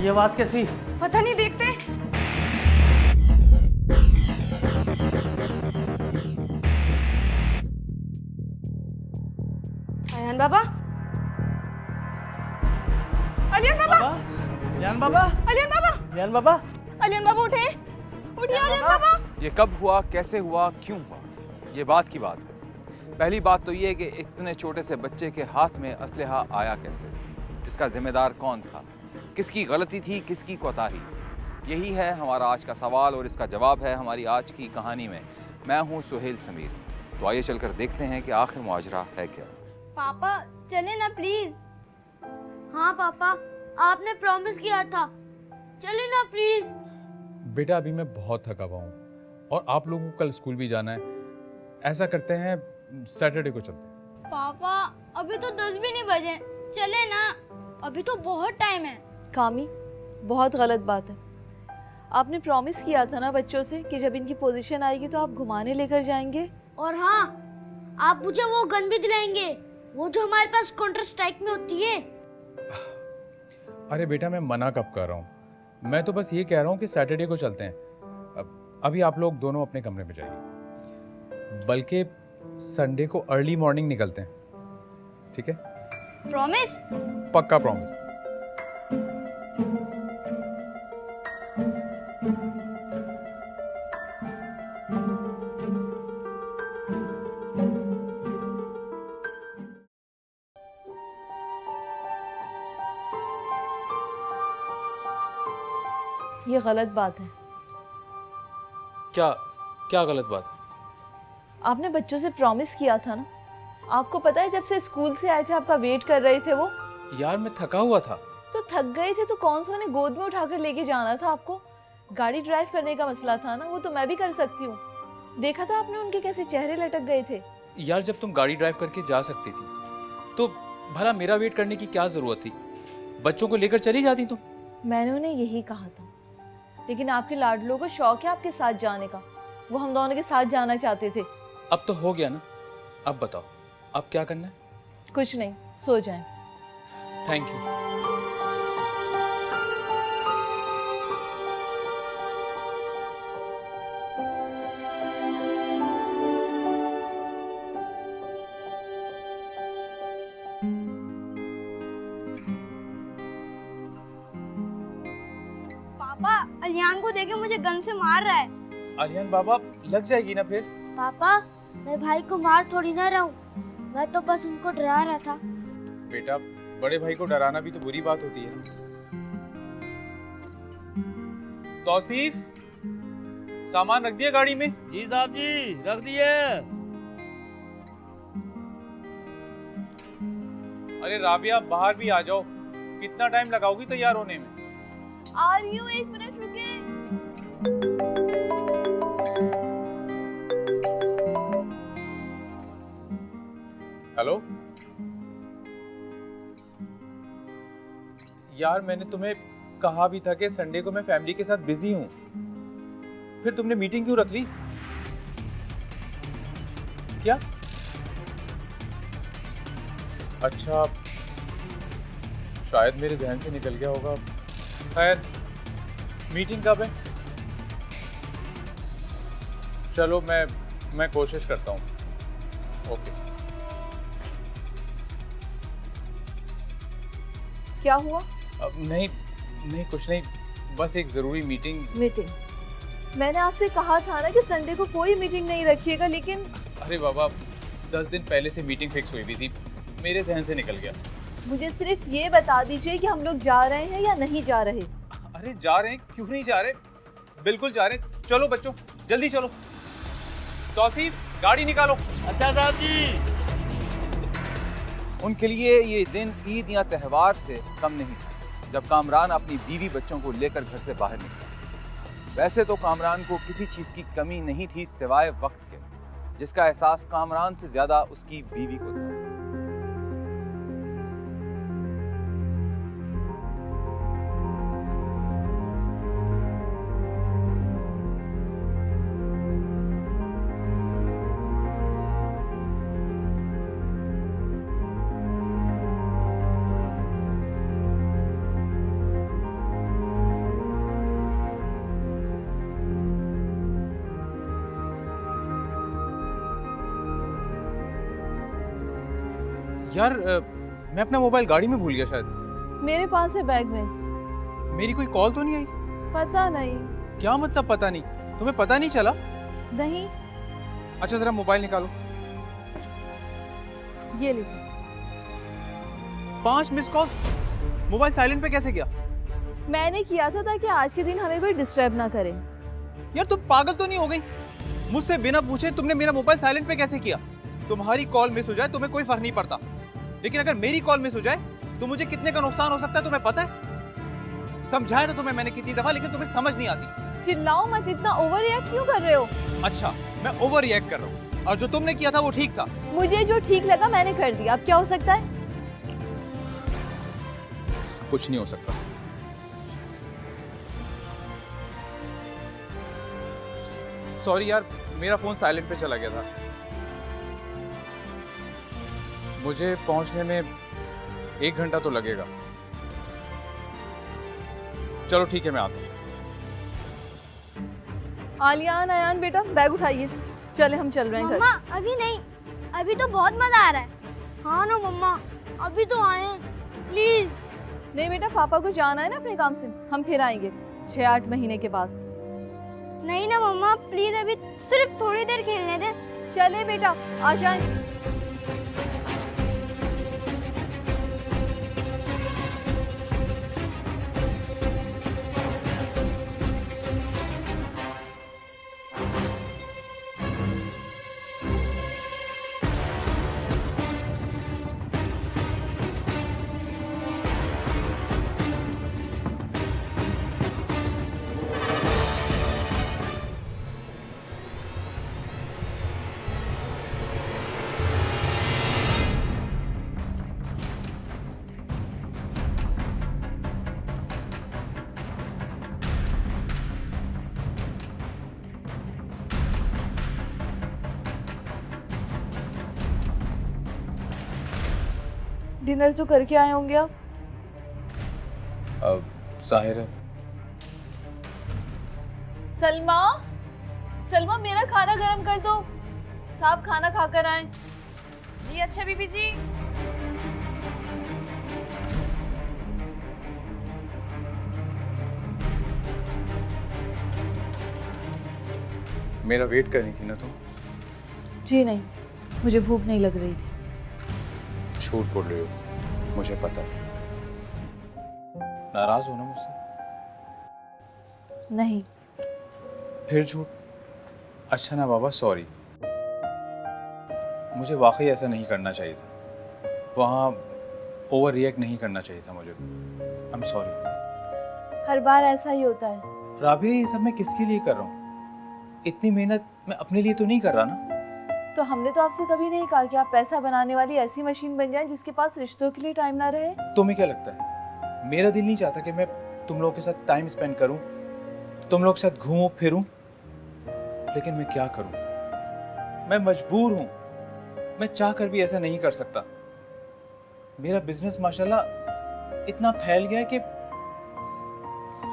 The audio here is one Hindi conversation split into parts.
ये आवाज कैसी? पता नहीं, देखते। अयान बाबा, अलियान बाबा, यान बाबा, अलियान बाबा, यान बाबा, अलियान बाबा उठे, उठिए अलियान बाबा। ये कब हुआ, कैसे हुआ, क्यों हुआ, ये बात की बात है। पहली बात तो ये कि इतने छोटे से बच्चे के हाथ में असलहा आया कैसे, इसका जिम्मेदार कौन था, किसकी गलती थी, किसकी कोताही। यही है हमारा आज का सवाल और इसका जवाब है हमारी आज की कहानी में। मैं हूँ सुहेल समीर। तो आइए चलकर देखते हैं कि आखिर मुआजरा है क्या। पापा चले ना प्लीज। हाँ पापा, आपने प्रॉमिस किया था, चले ना प्लीज। बेटा अभी मैं बहुत थका हुआ हूँ और आप लोगों को कल स्कूल भी जाना है। ऐसा करते हैं सैटरडे को चलते हैं। पापा अभी तो 10 भी नहीं बजे, चले ना, अभी तो बहुत टाइम है। कामी, बहुत गलत बात है। आपने प्रॉमिस किया था ना बच्चों से कि जब इनकी पोजीशन आएगी तो आप घुमाने लेकर जाएंगे। और हाँ, आप मुझे वो गन भी दिलाएंगे, वो जो हमारे पास काउंटर स्ट्राइक में होती है। अरे बेटा मैं मना कब कर रहा हूँ, मैं तो बस ये कह रहा हूँ कि सैटरडे को चलते हैं। अभी आप लोग दोनों अपने कमरे में जाइए, बल्कि संडे को अर्ली मॉर्निंग निकलते हैं, ठीक है? प्रॉमिस? पक्का प्रॉमिस। ये गलत बात है। क्या क्या गलत बात है? आपने बच्चों से प्रॉमिस किया था ना। आपको पता है जब से स्कूल से आए थे आपका वेट कर रहे थे वो। यार मैं थका हुआ था। तो थक गए थे तो कौन सा उन्हें गोद में उठाकर लेके जाना था आपको। गाड़ी ड्राइव करने का मसला था ना, वो तो मैं भी कर सकती हूँ। देखा था आपने उनके कैसे चेहरे लटक गए थे। यार जब तुम गाड़ी ड्राइव करके जा सकती थी तो भला मेरा वेट करने की क्या जरूरत थी? बच्चों को लेकर चली जाती तुम। मैंने उन्हें यही कहा था, लेकिन आपके लाडलों को शौक है आपके साथ जाने का। वो हम दोनों के साथ जाना चाहते थे। अब तो हो गया ना, अब बताओ अब क्या करना है? कुछ नहीं, सो जाएं। Thank you. पापा अलियान को देखे मुझे गन से मार रहा है। आलियान बाबा लग जाएगी ना फिर। पापा मैं भाई को मार थोड़ी ना रहा हूँ, मैं तो बस उनको डरा रहा था। बेटा बड़े भाई को डराना भी तो बुरी बात होती है ना। तौसीफ, सामान रख दिया गाड़ी में? जी साहब जी, रख दिए। अरे राबिया बाहर भी आ जाओ, कितना टाइम लगाओगी तैयार होने में? आ रही हूँ, 1 मिनट रुके। हेलो यार, मैंने तुम्हें कहा भी था कि संडे को मैं फैमिली के साथ बिजी हूं, फिर तुमने मीटिंग क्यों रख ली? क्या? अच्छा, शायद मेरे जहन से निकल गया होगा। खैर, मीटिंग कब है? चलो मैं कोशिश करता हूँ। ओके। क्या हुआ? नहीं कुछ नहीं, बस एक जरूरी मीटिंग। मैंने आपसे कहा था ना कि संडे को कोई मीटिंग नहीं रखिएगा, लेकिन अरे बाबा 10 दिन पहले से मीटिंग फिक्स हुई हुई थी, मेरे जहन से निकल गया। मुझे सिर्फ ये बता दीजिए कि हम लोग जा रहे हैं या नहीं जा रहे। अरे जा रहे हैं, क्यों नहीं जा रहे, बिल्कुल जा रहे हैं। चलो बच्चों जल्दी चलो। तौसीफ गाड़ी निकालो। अच्छा साहब जी। उनके लिए ये दिन ईद या त्यौहार से कम नहीं था जब कामरान अपनी बीवी बच्चों को लेकर घर से बाहर निकला। वैसे तो कामरान को किसी चीज़ की कमी नहीं थी सिवाय वक्त के, जिसका एहसास कामरान से ज़्यादा उसकी बीवी को था। यार मैं अपना मोबाइल गाड़ी में भूल गया शायद। मेरे पास है बैग में। मेरी कोई कॉल तो नहीं आई? पता नहीं। क्या मतलब पता नहीं? तुम्हें पता नहीं चला? नहीं। अच्छा जरा मोबाइल निकालो। ये लीजिए। 5 मिस कॉल। मोबाइल साइलेंट पे कैसे गया? मैंने किया था ताकि आज के दिन हमें कोई डिस्टर्ब ना करे। यार तुम पागल तो नहीं हो गई? मुझसे बिना पूछे तुमने मेरा मोबाइल साइलेंट पे कैसे किया? तुम्हारी कॉल मिस हो जाए तुम्हें कोई फर्क नहीं पड़ता, लेकिन अगर मेरी कॉल मिस हो जाए तो मुझे कितने का नुकसान हो सकता है तुम्हें पता है? समझाया था तुम्हें मैंने कितनी दफा, लेकिन तुम्हें समझ नहीं आती। चिल्लाओ मत, इतना ओवर रिएक्ट क्यों कर रहे हो? अच्छा मैं ओवर रिएक्ट कर रहा हूँ, और जो तुमने किया था वो ठीक था। मुझे जो ठीक लगा मैंने कर दिया, अब क्या हो सकता है? कुछ नहीं हो सकता। सॉरी यार, मेरा फोन साइलेंट पे चला गया था। मुझे पहुंचने में 1 घंटा तो लगेगा। चलो ठीक है, मैं आता हूं। आलियान, अयान बेटा बैग उठाइए, चले हम चल रहे हैं घर। मम्मा अभी नहीं, अभी तो बहुत मजा आ रहा है। हाँ ना मम्मा, अभी तो आए प्लीज। नहीं बेटा, पापा को जाना है ना अपने काम से, हम फिर आएंगे 6-8 महीने के बाद। नहीं ना मम्मा प्लीज, अभी सिर्फ थोड़ी देर खेलने दे। चले बेटा, आ जाए। डिनर तो करके आए होंगे आप? जाहिर है। सलमा, सलमा मेरा खाना गरम कर दो, साहब खाना खाकर आए। जी अच्छा बीबी जी। मेरा वेट करनी थी ना तुम? जी नहीं, मुझे भूख नहीं लग रही थी। झूठ बोल रही हो, मुझे पता है। नाराज हो ना मुझसे? नहीं। फिर झूठ? अच्छा ना बाबा, सॉरी। मुझे वाकई ऐसा नहीं करना चाहिए था, वहाँ ओवर रिएक्ट नहीं करना चाहिए था मुझे। I am sorry. हर बार ऐसा ही होता है। राबिया, ये सब मैं किसके लिए कर रहा हूँ? इतनी मेहनत मैं अपने लिए तो नहीं कर रहा ना? तो हमने तो आपसे कभी नहीं कहा कि आप पैसा बनाने वाली ऐसी मशीन बन जाएं जिसके पास रिश्तों के लिए टाइम ना रहे। तुम्हें क्या लगता है मेरा दिल नहीं चाहता कि मैं तुम लोगों के साथ टाइम स्पेंड करूं, तुम लोग के साथ घूमूं फिरूं? लेकिन मैं क्या करूं, मैं मजबूर हूं। मैं चाह कर भी ऐसा नहीं कर सकता। मेरा बिजनेस माशाल्लाह इतना फैल गया है कि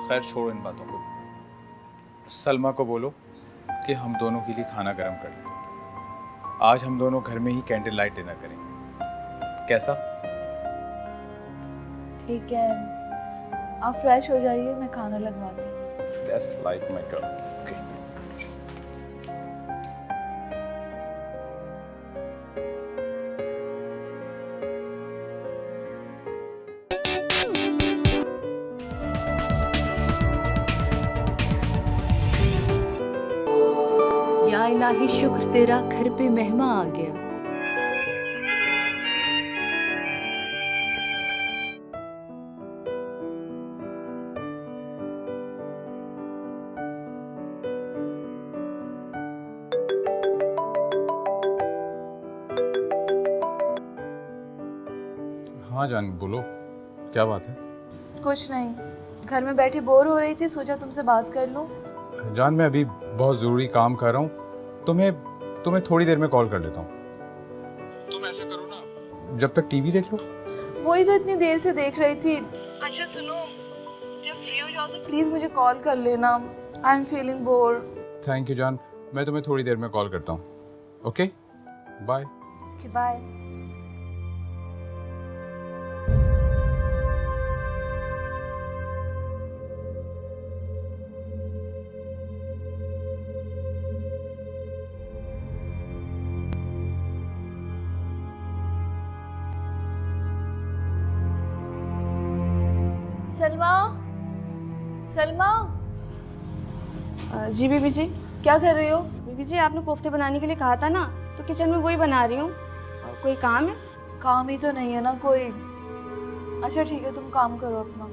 खैर छोड़ो इन बातों को। सलमा को बोलो कि हम दोनों के लिए खाना गर्म कर दे। आज हम दोनों घर में ही कैंडल लाइट डिनर करेंगे, कैसा? ठीक है, आप फ्रेश हो जाइए, मैं खाना लगवाती हूँ। That's like my girl. Okay. या इलाही शुक्र तेरा घर पे मेहमा आ गया। हाँ जान, बोलो क्या बात है? कुछ नहीं, घर में बैठी बोर हो रही थी, सोचा तुमसे बात कर लूं। जान मैं अभी बहुत ज़रूरी काम कर रहा हूँ, तुम्हें थोड़ी देर में कॉल कर लेता हूँ। तुम ऐसा करो ना, जब तक टीवी देख लो। वही तो इतनी देर से देख रही थी। अच्छा सुनो, जब फ्री हो जाओ तो प्लीज मुझे कॉल कर लेना। I am feeling bore. Thank you जान, मैं तुम्हें थोड़ी देर में कॉल करता हूँ। Okay bye. Bye. Salma, Salma, जी बीबी जी। क्या कर रही हो? बीबी जी आपने कोफ्ते बनाने के लिए कहा था ना, तो किचन में वही बना रही हूँ। कोई काम है? काम ही तो नहीं है ना कोई। अच्छा ठीक है, तुम काम करो अपना।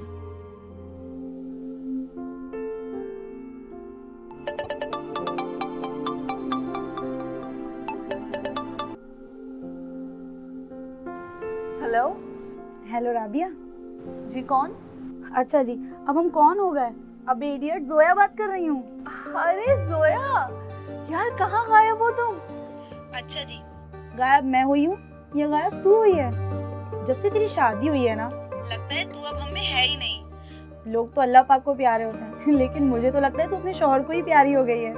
हेलो। हेलो राबिया। जी कौन? अच्छा जी, अब हम कौन हो गए? अब इडियट जोया बात कर रही हूँ। अरे जोया, यार कहाँ गायब हो तुम? अच्छा जी, गायब मैं हुई हूँ या गायब तू हुई है? जब से तेरी शादी हुई है ना, लगता है तू अब हम में है ही नहीं। लोग तो अल्लाह पाक को प्यारे होते हैं लेकिन मुझे तो लगता है तू अपने शौहर को ही प्यारी हो गई है।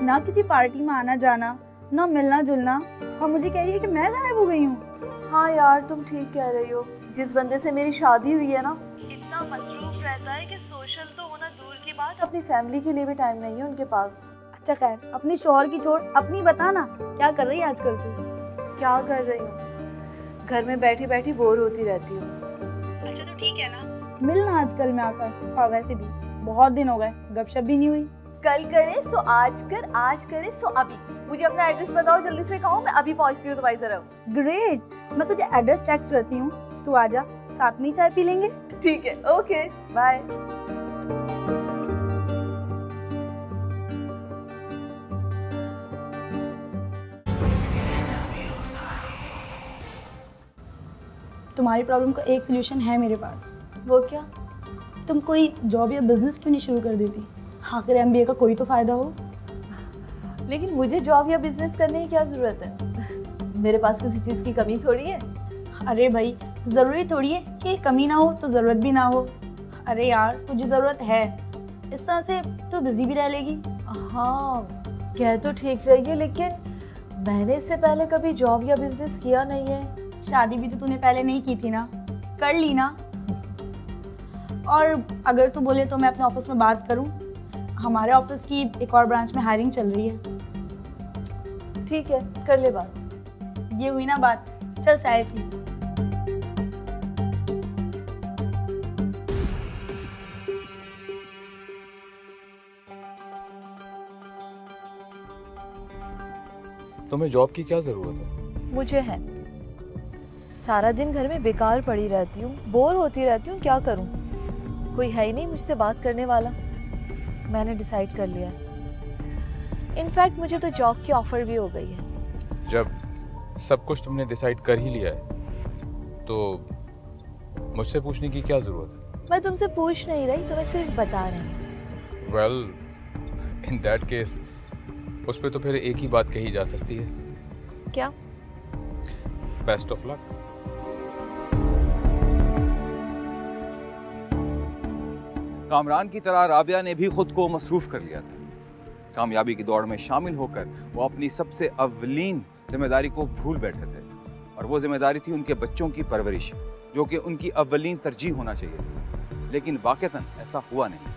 ना किसी पार्टी में आना जाना, ना मिलना जुलना, और मुझे कह रही है कि मैं गायब हो गई हूँ। हाँ यार तुम ठीक कह रही हो। जिस बंदे से मेरी शादी हुई है ना, इतना मसरूफ रहता है कि सोशल तो होना दूर की बात, अपनी फैमिली के लिए भी टाइम नहीं है उनके पास। अच्छा खैर, अपनी शौहर की छोड़, अपनी बता ना, क्या कर रही है आजकल तू? क्या कर रही हूँ? घर में बैठी बैठी बोर होती रहती हूँ। अच्छा तो ठीक है ना, मिलना आजकल में आकर। और वैसे भी बहुत दिन हो गए, गपशप भी नहीं हुई। कल करे सो आज कर, आज करे सो अभी। मुझे अपना एड्रेस बताओ जल्दी से, कहो मैं अभी पहुंचती हूँ तुम्हारी तरफ। ग्रेट, मैं तुझे एड्रेस टेक्स्ट करती हूँ, तू आजा, साथ में ही चाय पी लेंगे। ठीक है, ओके बाय। तुम्हारी प्रॉब्लम का एक सोल्यूशन है मेरे पास। वो क्या? तुम कोई जॉब या बिजनेस क्यों नहीं शुरू कर देती? आखिर MBA का कोई तो फायदा हो। लेकिन मुझे जॉब या बिजनेस करने की क्या जरूरत है? मेरे पास किसी चीज की कमी थोड़ी है। अरे भाई, जरूरी थोड़ी है कि कमी ना हो तो जरूरत भी ना हो। अरे यार तुझे जरूरत है, इस तरह से तो बिजी भी रह लेगी। हाँ कह तो ठीक रही है, लेकिन मैंने इससे पहले कभी जॉब या बिजनेस किया नहीं है। शादी भी तो तूने पहले नहीं की थी ना, कर ली ना। और अगर तू बोले तो मैं अपने ऑफिस में बात करूं, हमारे ऑफिस की एक और ब्रांच में हायरिंग चल रही है। ठीक है, कर ले बात। ये हुई ना बात, चल चाय पी। तुम्हें जॉब की क्या जरूरत है? मुझे है। सारा दिन घर में बेकार पड़ी रहती हूँ, बोर होती रहती हूँ, क्या करूँ? कोई है ही नहीं मुझसे बात करने वाला। मैंने डिसाइड कर लिया है। इनफैक्ट मुझे तो जॉब की ऑफर भी हो गई है। जब सब कुछ तुमने डिसाइड कर ही लिया है तो मुझसे पूछने की क्या जरूरत है? मैं तुमसे पूछ नहीं रही, तुम्हें सिर्फ बता रही हूँ। वेल इन दैट केस उस पे तो फिर एक ही बात कही जा सकती है। क्या? Best of luck. कामरान की तरह राबिया ने भी खुद को मसरूफ कर लिया था। कामयाबी की दौड़ में शामिल होकर वो अपनी सबसे अव्वलीन जिम्मेदारी को भूल बैठे थे, और वो जिम्मेदारी थी उनके बच्चों की परवरिश, जो कि उनकी अव्वलीन तरजीह होना चाहिए थी। लेकिन वाकईतन ऐसा हुआ नहीं।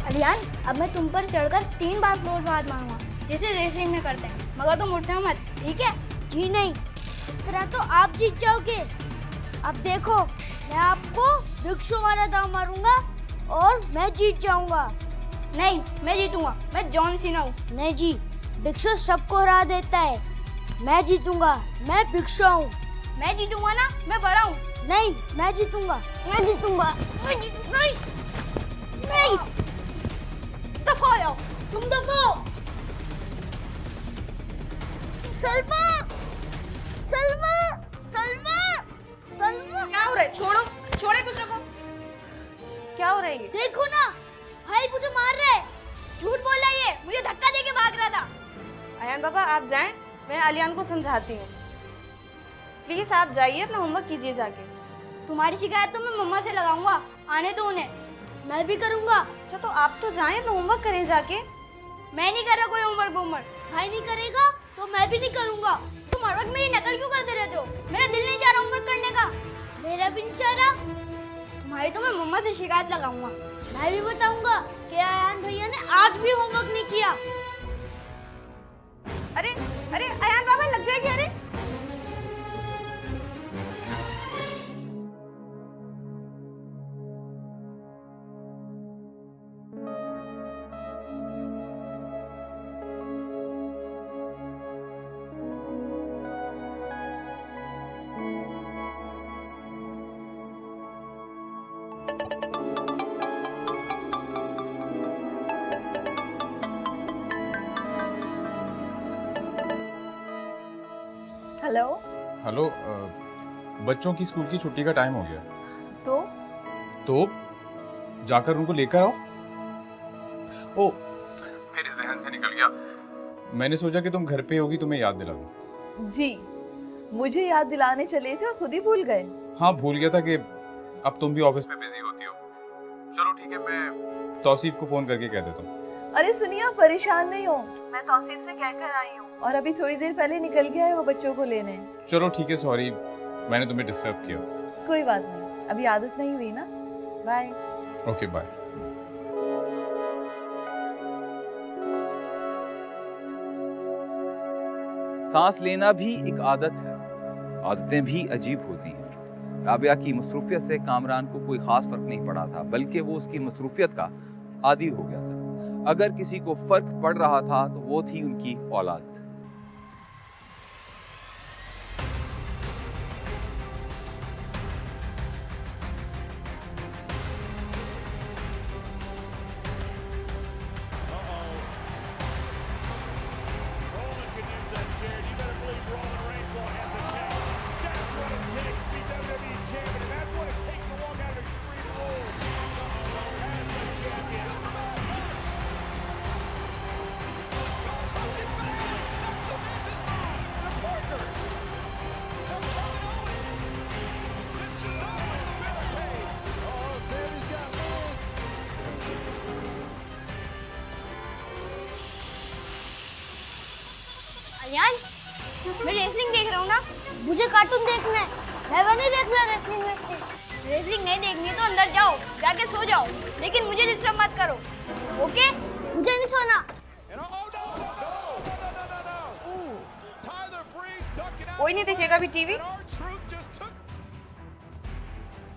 अलियान, अब मैं तुम पर चढ़कर 3 बार फ्लोर बात मारूंगा, जैसे रेसलिंग में करते हैं, मगर तुम उठना मत, ठीक है? जी नहीं, इस तरह तो आप जीत जाओगे। अब देखो, मैं आपको वृक्षों वाला दाव मारूंगा और मैं जीत जाऊंगा। नहीं, मैं जीतूंगा, मैं जॉन सीना हूँ। नहीं जी, भिक्षु सबको हरा देता है। मैं जीतूंगा, मैं भिक्षु हूँ। मैं जीतूंगा ना, मैं बड़ा हूँ। नहीं, मैं जीतूंगा, मैं जीतूंगा, मैं जीतूंगा। नहीं, नहीं, दफा हो जाओ, तुम दफा हो। सलमा, सलमा, सलमा, सलमा। क्या हो रहा है? छोड़ो, छोड़े दूसरे को। क्या हो रहा है ये? देखो ना, भाई मुझे मार रहा है। झूठ बोल रहा है ये, मुझे धक्का देके भाग रहा था। अयान बाबा आप जाएं, मैं अलियान को समझाती हूँ। प्लीज आप जाइए, अपना होमवर्क कीजिए जाके। तुम्हारी शिकायत तो मैं मम्मा से लगाऊंगा, आने दो उन्हें। मैं भी करूंगा। अच्छा तो आप तो जाएं, अपना होमवर्क करें जाके। मैं नहीं कर रहा कोई होमवर्क। भाई नहीं करेगा तो मैं भी नहीं करूंगा। तुम हर वक्त मेरी नकल क्यों करते रहते हो? मेरा दिल नहीं चाह रहा होमवर्क करने का। मेरा भी नहीं चाह रहा। तुम्हारी तो मैं मम्मा से शिकायत लगाऊंगा। मैं भी बताऊंगा कि अयान भैया ने आज भी होमवर्क नहीं किया। अरे अरे अयान बाबा लग जाएगी। अरे हेलो। हेलो, बच्चों की स्कूल की छुट्टी का टाइम हो गया। तो जाकर उनको लेकर आओ। ओ, मेरे जहन से निकल गया। मैंने सोचा कि तुम घर पे होगी, तुम्हें याद दिला दूं। जी, मुझे याद दिलाने चले थे और खुद ही भूल गए। हाँ, भूल गया था कि अब तुम भी ऑफिस में बिजी होती हो। चलो ठीक है, मैं तौसीफ को फोन करके कह देता हूँ। अरे सुनिए, आप परेशान नहीं हो, मैं तौसीफ से कहकर आई हूँ और अभी थोड़ी देर पहले निकल गया है वो बच्चों को लेने। चलो ठीक है, सॉरी मैंने तुम्हें डिस्टर्ब किया। कोई बात नहीं, अभी आदत नहीं हुई ना। बाय। Okay bye. सांस लेना भी एक आदत है। आदतें भी अजीब होती हैं। राबिया की मसरूफियत से कामरान को कोई खास फर्क नहीं पड़ा था, बल्कि वो उसकी मसरूफियत का आदी हो गया था। अगर किसी को फर्क पड़ रहा था तो वो थी उनकी औलाद। अलियान, मैं रेसलिंग देख रहा हूँ ना। मुझे कार्टून देखना है, मैं नहीं देखना रेसलिंग में। रेसलिंग नहीं देखनी है तो अंदर जाओ, जाके सो जाओ, लेकिन मुझे डिस्टर्ब मत करो, ओके? मुझे नहीं सोना। कोई नहीं देखेगा अभी टीवी।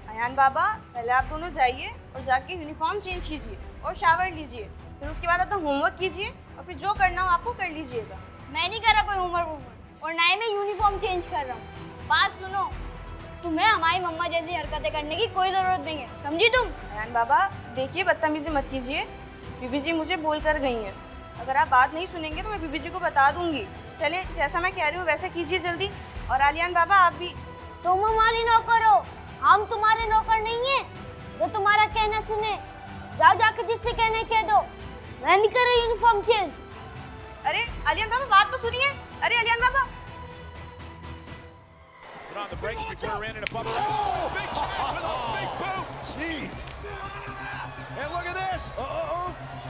अयान बाबा, पहले आप दोनों जाइए और जाके यूनिफॉर्म चेंज कीजिए और शावर लीजिए, फिर उसके बाद अपना होमवर्क कीजिए और फिर जो करना हो आपको कर लीजिएगा। मैं नहीं कर रहा कोई होमवर्क और ना ही मैं यूनिफॉर्म चेंज कर रहा हूँ। बात सुनो, तुम्हें हमारी मम्मा जैसी हरकतें करने की कोई जरूरत नहीं है, समझी तुम? अयान बाबा देखिए, बदतमीजी मत कीजिए। बीबी जी मुझे बोल कर गई हैं, अगर आप बात नहीं सुनेंगे तो मैं बीबी जी को बता दूंगी। चलें, जैसा मैं कह रही हूँ वैसा कीजिए जल्दी। और आलियान बाबा आप भी। तुम हमारी नौकर हो, हम तुम्हारे नौकर नहीं है जो तुम्हारा कहना सुने। जाओ जाके जिससे कहने कह दो, मैं नहीं कर रही यूनिफॉर्म चेंज। अरे आलियान बाबा बात तो सुनिए। अरे आलियान बाबा, on the brakes before he ran into Bubba Ray. Oh, big cash with a big boot. Jeez. And look at this.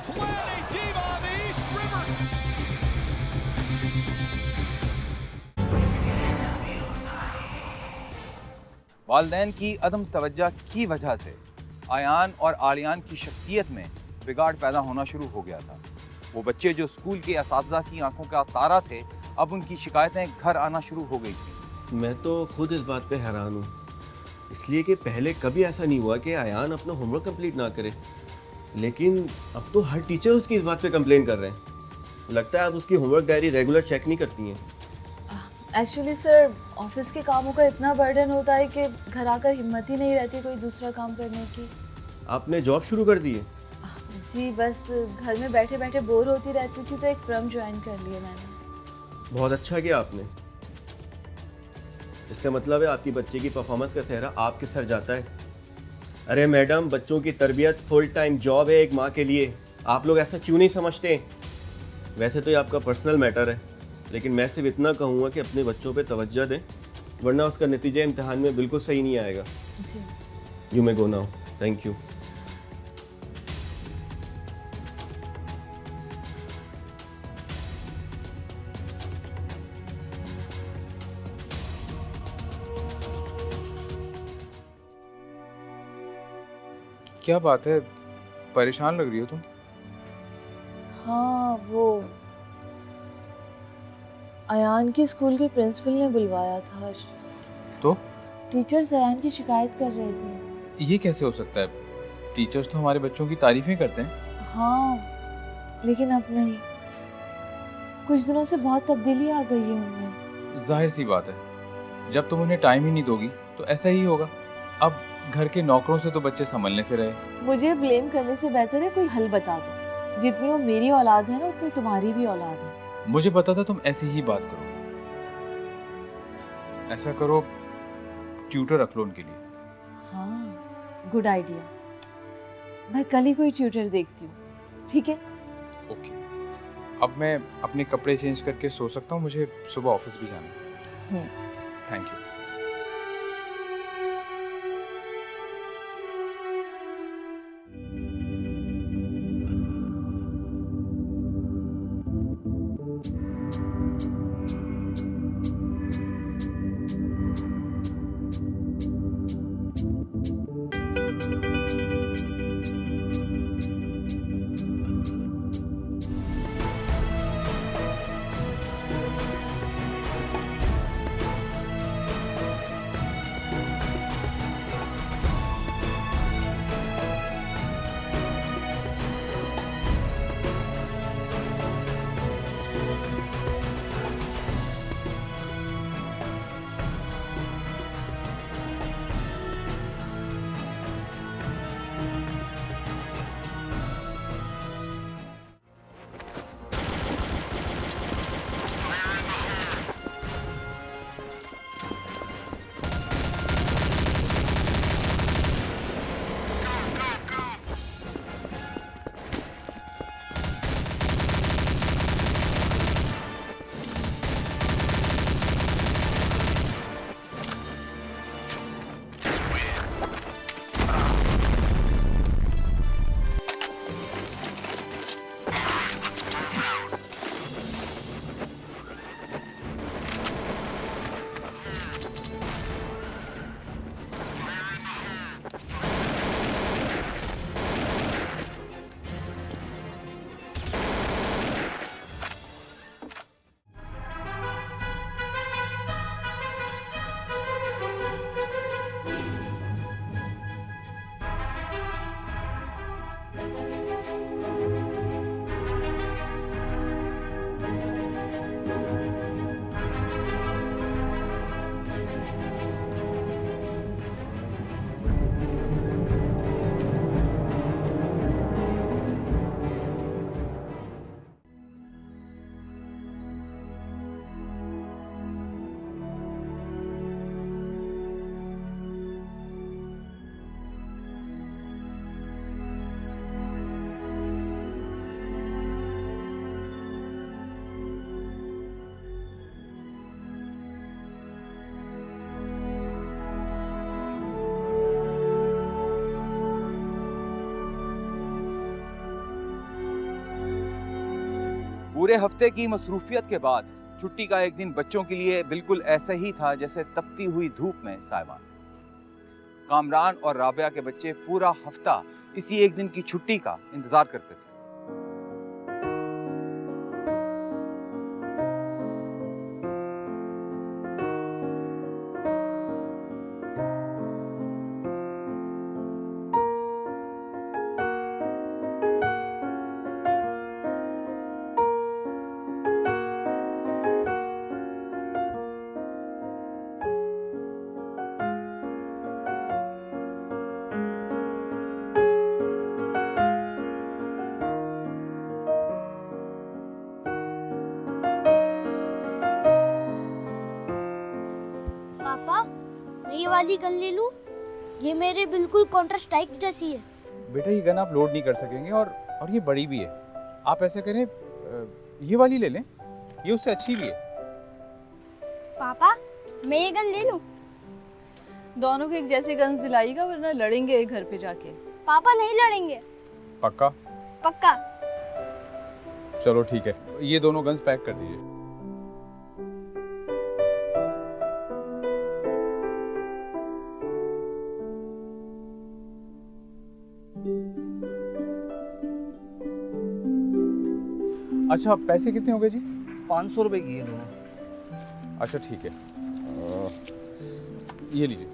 Planning Diva on the East River. वालिदैन की अदम तवज्जो की वजह से आयान और आलियान की शख्सियत में बिगाड़ पैदा होना शुरू हो गया था। वो बच्चे जो स्कूल के असातिज़ा की आंखों का तारा थे, अब उनकी शिकायतें घर आना शुरू हो गई थी। मैं तो खुद इस बात पे हैरान हूँ, इसलिए कि पहले कभी ऐसा नहीं हुआ कि आयान अपना होमवर्क कंप्लीट ना करे, लेकिन अब तो हर टीचर उसकी इस बात पे कंप्लेन कर रहे हैं। लगता है आप उसकी होमवर्क डायरी रेगुलर चेक नहीं करती हैं। एक्चुअली सर, ऑफिस के कामों का इतना बर्डन होता है कि घर आकर हिम्मत ही नहीं रहती कोई दूसरा काम करने की। आपने जॉब शुरू कर दी है? जी, बस घर में बैठे बैठे बोर होती रहती थी तो एक फर्म ज्वाइन कर लिया मैंने। बहुत अच्छा किया आपने। इसका मतलब है आपकी बच्चे की परफॉर्मेंस का सेहरा आपके सर जाता है। अरे मैडम, बच्चों की तरबियत फुल टाइम जॉब है एक माँ के लिए। आप लोग ऐसा क्यों नहीं समझते? वैसे तो ये आपका पर्सनल मैटर है, लेकिन मैं सिर्फ इतना कहूँगा कि अपने बच्चों पे तवज्जो दें, वरना उसका नतीजा इम्तिहान में बिल्कुल सही नहीं आएगा। जी। You may go now. Thank you. क्या बात है, परेशान लग रही हो तुम? हाँ, वो अयान की स्कूल के प्रिंसिपल ने बुलवाया था। तो टीचर्स अयान की शिकायत कर रहे थे। ये कैसे हो सकता है? टीचर्स तो हमारे बच्चों की तारीफें करते हैं। हाँ, लेकिन अब नहीं। कुछ दिनों से बहुत तब्दीली आ गई है उनमें। जाहिर सी बात है, जब तुम उन्हें टाइम ही नहीं दोगी तो ऐसा ही होगा। अब घर के नौकरों से तो बच्चे संभलने से रहे। मुझे ब्लेम करने से बेहतर है कोई हल बता दो। जितनी वो मेरी औलाद है ना, उतनी तुम्हारी भी औलाद है। मुझे पता था तुम ऐसी ही बात करो। ऐसा करो, ट्यूटर रख लो उनके लिए। हाँ, गुड आइडिया। मैं कल ही कोई ट्यूटर देखती हूँ, ठीक है? ओके, अब मैं अपने कपड़े चेंज करके सो सकता हूँ, मुझे सुबह ऑफिस भी जाना है। Thank you. पूरे हफ्ते की मसरूफियत के बाद छुट्टी का एक दिन बच्चों के लिए बिल्कुल ऐसा ही था जैसे तपती हुई धूप में सायवान। कामरान और राबिया के बच्चे पूरा हफ्ता इसी एक दिन की छुट्टी का इंतजार करते थे। पापा, मैं ये वाली गन ले लूं? ये मेरे बिल्कुल काउंटर स्ट्राइक जैसी है। बेटा ये गन आप लोड नहीं कर सकेंगे और ये बड़ी भी है। आप ऐसे करें, ये वाली ले लें, ये उससे अच्छी भी है। पापा, मैं ये गन ले लूं? दोनों को एक जैसे गन्स दिलाइएगा वरना लड़ेंगे घर पे जाके। पापा नहीं लड़ेंगे। पक्का? पक्का। चलो ठीक है, ये दोनों गन्स पैक कर दीजिए। अच्छा, पैसे कितने हो गए जी? 500 रुपए की है दोनों। अच्छा ठीक है, ये लीजिए।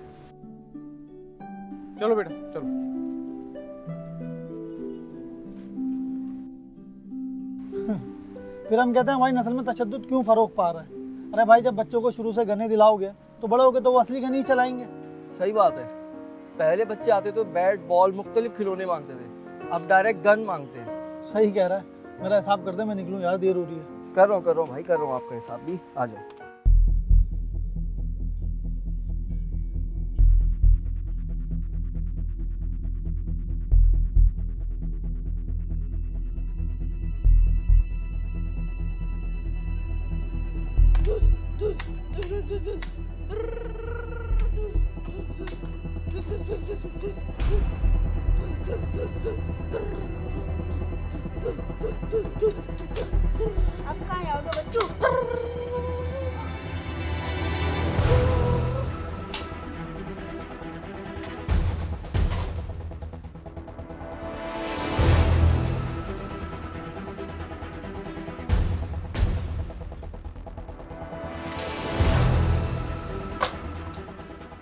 चलो बेटा चलो। फिर हम कहते हैं हमारी नस्ल में तशद्दुद क्यों फरोग पा रहा है। अरे भाई, जब बच्चों को शुरू से गने दिलाओगे तो बड़े होगे तो वो असली गन ही चलाएंगे। सही बात है। पहले बच्चे आते तो बैट बॉल मुख्तलिफ खिलौने मांगते थे, अब डायरेक्ट गन मांगते हैं। सही कह रहा है। मेरा हिसाब कर दे, मैं निकलूं यार, देर हो रही है। कर रहा हूँ भाई, कर रहा हूँ आपका हिसाब भी। आ जाओ। अब कहाँ जाओगे बच्चों?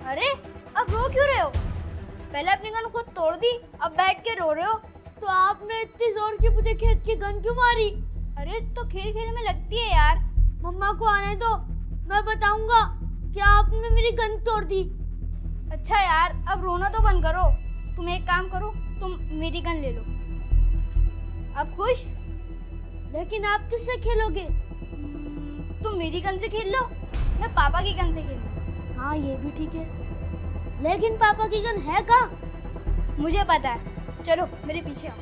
अरे अब रो क्यों रहे हो? पहले अपनी गन खुद तोड़ दी, अब बैठ के रो रहे हो। तो आपने इतनी जोर की मुझे खींच के गन क्यों मारी? अरे तो खेल खेल में लगती है यार। मम्मा को आने दो, मैं बताऊंगा कि आपने मेरी गन तोड़ दी। अच्छा यार अब रोना तो बंद करो। तुम एक काम करो, तुम मेरी गन ले लो। अब खुश? लेकिन आप किससे खेलोगे? तुम मेरी गन से खेल लो, मैं पापा की गन से खेल लूँ। हाँ ये भी ठीक है, लेकिन पापा की गन है कहाँ? मुझे पता है, चलो मेरे पीछे आओ।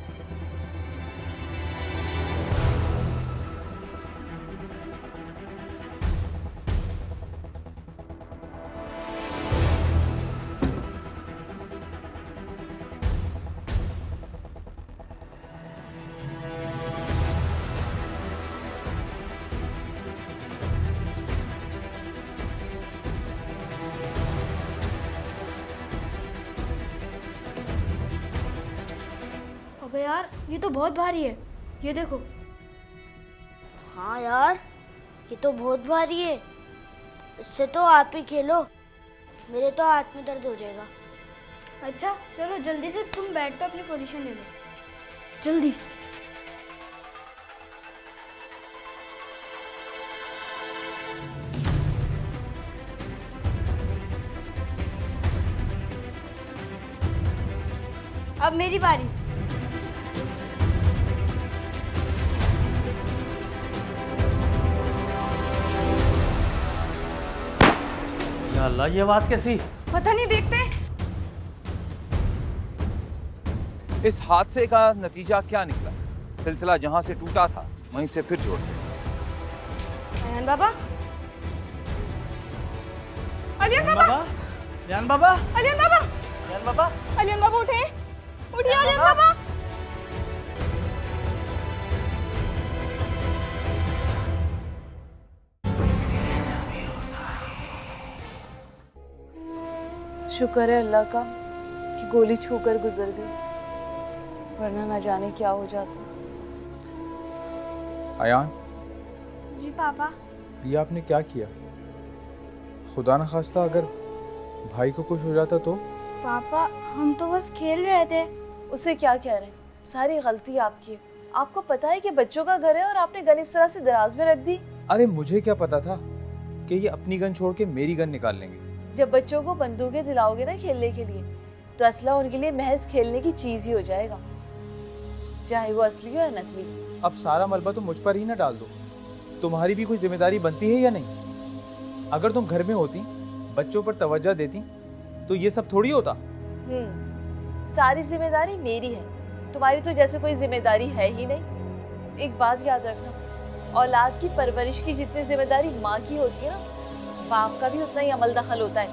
अबे यार ये तो बहुत भारी है, ये देखो। हाँ यार ये तो बहुत भारी है, इससे तो आप ही खेलो, मेरे तो हाथ में दर्द हो जाएगा। अच्छा चलो जल्दी से तुम बेड पे अपनी पोजीशन ले लो, जल्दी। अब मेरी बारी। या अल्लाह, ये आवाज कैसी? पता नहीं, देखते। इस हादसे का नतीजा क्या निकला? सिलसिला जहां से टूटा था वहीं से फिर जोड़ गया। अयान बाबा, अलियन अयान बाबा, बाबा, अयान बाबा, अलियन बाबा, अयान बाबा, अलियन बाबा उठे, उठिए अलियन बाबा। शुक्र है अल्लाह का कि गोली छूकर गुजर गई, वरना ना जाने क्या हो जाता। अयान, जी पापा। ये आपने क्या किया? खुदा न खास्ता अगर भाई को कुछ हो जाता तो? पापा हम तो बस खेल रहे थे। उसे क्या कह रहे हैं, सारी गलती आपकी है। आपको पता है कि बच्चों का घर है और आपने गन इस तरह से दराज में रख दी। अरे मुझे क्या पता था कि ये अपनी गन छोड़ के मेरी गन निकाल लेंगे। जब बच्चों को बंदूकें दिलाओगे ना खेलने के लिए, तो असला उनके लिए महज खेलने की चीज ही हो जाएगा, चाहे वो असली हो या नकली। अब सारा मलबा तो मुझ पर ही ना डाल दो, तुम्हारी भी कोई जिम्मेदारी बनती है या नहीं? अगर तुम घर में होती, बच्चों पर तवज्जो देती, तो ये सब थोड़ी होता। सारी जिम्मेदारी मेरी है, तुम्हारी तो जैसे कोई जिम्मेदारी है ही नहीं। एक बात याद रखना, औलाद की परवरिश की जितनी जिम्मेदारी माँ की होती है ना, बाप का भी उतना ही अमल दखल होता है।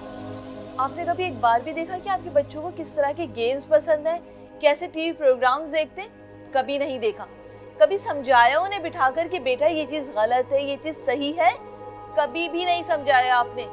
आपने कभी एक बार भी देखा कि आपके बच्चों को किस तरह के गेम्स पसंद हैं, कैसे टीवी प्रोग्राम्स देखते हैं? कभी नहीं देखा। कभी समझाया उन्हें बिठाकर कि बेटा ये चीज गलत है, ये चीज सही है? कभी भी नहीं समझाया आपने।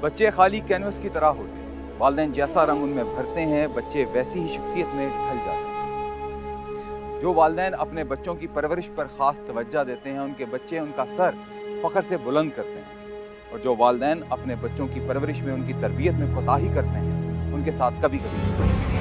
बच्चे खाली कैनवस की तरह होते हैं, वालिदैन जैसा रंग उनमें भरते हैं, बच्चे वैसी ही शख्सियत में ढल जाते हैं। जो वालिदैन अपने बच्चों की परवरिश पर ख़ास तवज्जो देते हैं, उनके बच्चे उनका सर फ़ख्र से बुलंद करते हैं, और जो वालिदैन अपने बच्चों की परवरिश में, उनकी तरबियत में कोताही करते हैं, उनके साथ कभी कभी